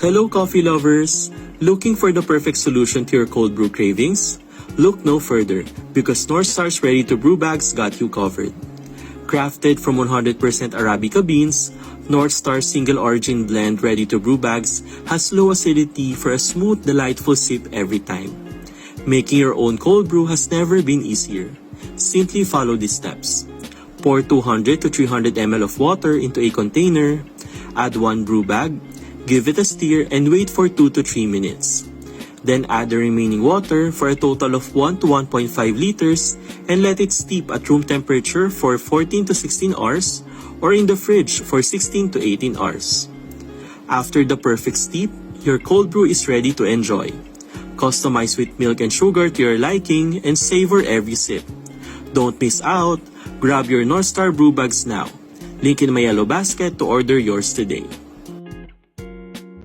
Hello coffee lovers! Looking for the perfect solution to your cold brew cravings? Look no further because North Star's Ready to Brew bags got you covered. Crafted from 100% Arabica beans, North Star Single Origin Blend Ready to Brew bags has low acidity for a smooth, delightful sip every time. Making your own cold brew has never been easier. Simply follow these steps. Pour 200 to 300 ml of water into a container, add 1 brew bag, give it a stir and wait for 2 to 3 minutes. Then add the remaining water for a total of 1 to 1.5 liters and let it steep at room temperature for 14 to 16 hours or in the fridge for 16 to 18 hours. After the perfect steep, your cold brew is ready to enjoy. Customize with milk and sugar to your liking and savor every sip. Don't miss out! Grab your North Star brew bags now. Link in my yellow basket to order yours today.